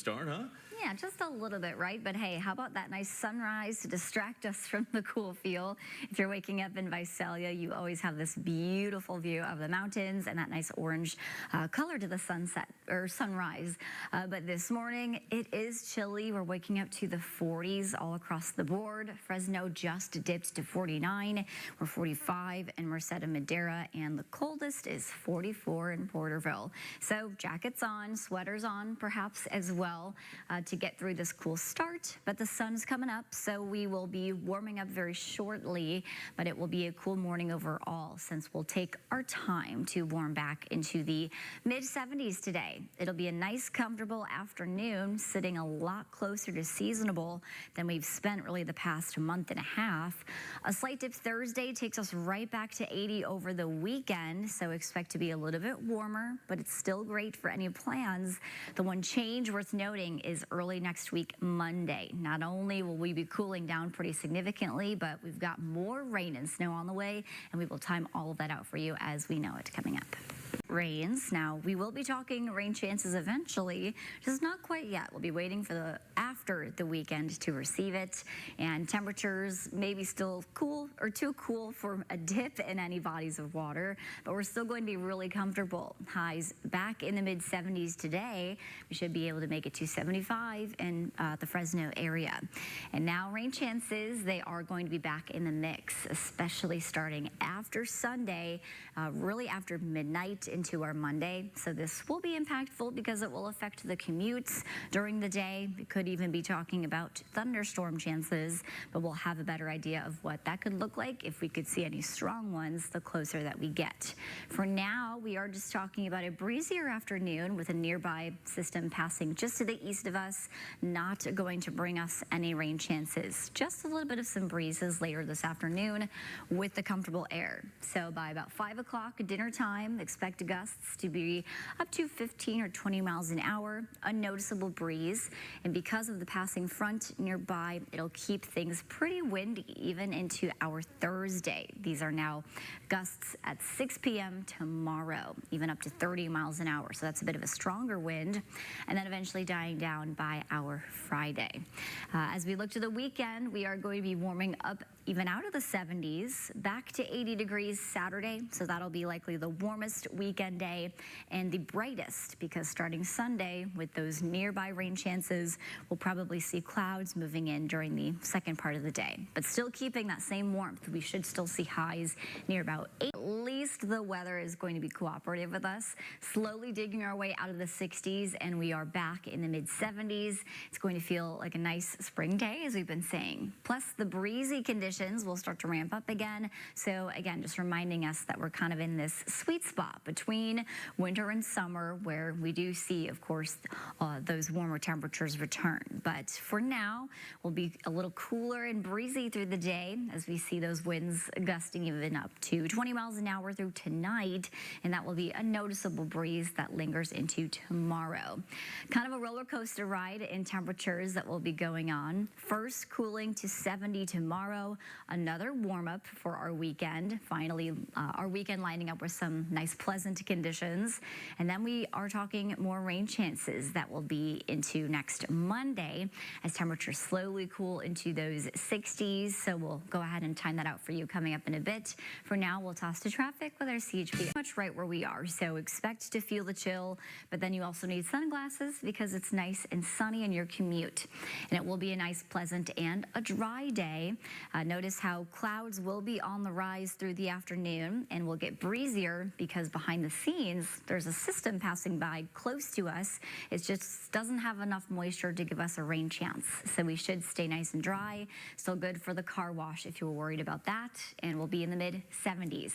Start, huh? Yeah, just a little bit, right? But hey, how about that nice sunrise to distract us from the cool feel? If you're waking up in Visalia, you always have this beautiful view of the mountains and that nice orange color to the sunset or sunrise. But this morning, it is chilly. We're waking up to the 40s all across the board. Fresno just dipped to 49. We're 45 in Merced and Madera, and the coldest is 44 in Porterville. So jackets on, sweaters on, perhaps as well. To get through this cool start, but the sun's coming up, so we will be warming up very shortly, but it will be a cool morning overall since we'll take our time to warm back into the mid 70s today. It'll be a nice, comfortable afternoon, sitting a lot closer to seasonable than we've spent really the past month and a half. A slight dip Thursday takes us right back to 80 over the weekend, so expect to be a little bit warmer, but it's still great for any plans. The one change worth noting is early next week, Monday. Not only will we be cooling down pretty significantly, but we've got more rain and snow on the way, and we will time all of that out for you as we know it coming up. Rains. Now, we will be talking rain chances eventually, just not quite yet. We'll be waiting for the after the weekend to receive it, and temperatures maybe still cool or too cool for a dip in any bodies of water, but we're still going to be really comfortable. Highs back in the mid 70s today. We should be able to make it to 75 in the Fresno area. And now rain chances, they are going to be back in the mix, especially starting after Sunday, really after midnight into our Monday. So this will be impactful because it will affect the commutes during the day. We could even be talking about thunderstorm chances, but we'll have a better idea of what that could look like if we could see any strong ones the closer that we get. For now, we are just talking about a breezier afternoon with a nearby system passing just to the east of us, not going to bring us any rain chances. Just a little bit of some breezes later this afternoon with the comfortable air. So by about 5 o'clock dinner time, expect gusts to be up to 15 or 20 miles an hour, a noticeable breeze. And because of the passing front nearby, it'll keep things pretty windy even into our Thursday. These are now gusts at 6 p.m. tomorrow, even up to 30 miles an hour. So that's a bit of a stronger wind, and then eventually dying down by our Friday. As we look to the weekend, we are going to be warming up even out of the 70s, back to 80 degrees Saturday. So that'll be likely the warmest weekend day and the brightest, because starting Sunday with those nearby rain chances, we'll probably see clouds moving in during the second part of the day. But still keeping that same warmth, we should still see highs near about 8. At least the weather is going to be cooperative with us, slowly digging our way out of the 60s, and we are back in the mid 70s. It's going to feel like a nice spring day, as we've been saying. Plus, the breezy conditions will start to ramp up again. So again, just reminding us that we're kind of in this sweet spot between winter and summer, where we do see, of course, those warmer temperatures return. But for now, we'll be a little cooler and breezy through the day as we see those winds gusting even up to 20 miles an hour through tonight, and that will be a noticeable breeze that lingers into tomorrow. Kind of a roller coaster ride in temperatures that will be going on. First, cooling to 70 tomorrow, another warm up for our weekend. Finally, our weekend lining up with some nice pleasant conditions. And then we are talking more rain chances that will be into next Monday as temperatures slowly cool into those 60s. So we'll go ahead and time that out for you coming up in a bit. For now, we'll toss to traffic with our CHP much right where we are. So expect to feel the chill, but then you also need sunglasses because it's nice and sunny in your commute. And it will be a nice, pleasant, and a dry day. Notice how clouds will be on the rise through the afternoon, and will get breezier because behind the scenes, there's a system passing by close to us. It just doesn't have enough moisture to give us a rain chance. So we should stay nice and dry. Still good for the car wash if you were worried about that. And we'll be in the mid 70s.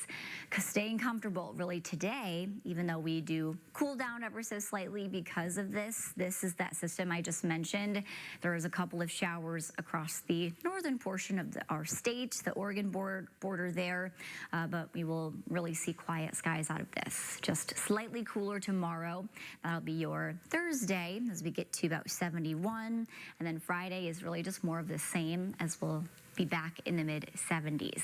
Staying comfortable really today, even though we do cool down ever so slightly because of this. This is that system I just mentioned. There is a couple of showers across the northern portion of our state, the Oregon border there, but we will really see quiet skies out of this. Just slightly cooler tomorrow. That'll be your Thursday as we get to about 71. And then Friday is really just more of the same, as we'll be back in the mid 70s.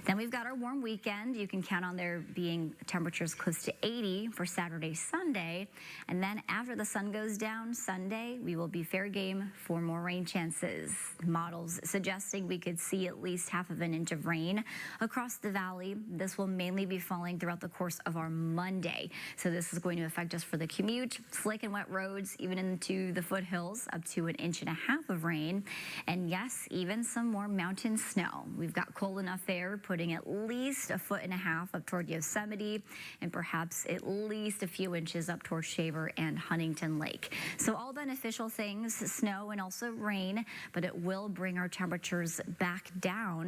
Then we've got our warm weekend. You can count on there being temperatures close to 80 for Saturday, Sunday. And then after the sun goes down Sunday, we will be fair game for more rain chances. Models suggesting we could see at least half of an inch of rain across the valley. This will mainly be falling throughout the course of our Monday. So this is going to affect us for the commute, slick and wet roads, even into the foothills, up to 1.5 inches of rain. And yes, even some more mountain snow. We've got cold enough air putting at least 1.5 feet up toward Yosemite and perhaps at least a few inches up toward Shaver and Huntington Lake. So all beneficial things, snow and also rain, but it will bring our temperatures back down.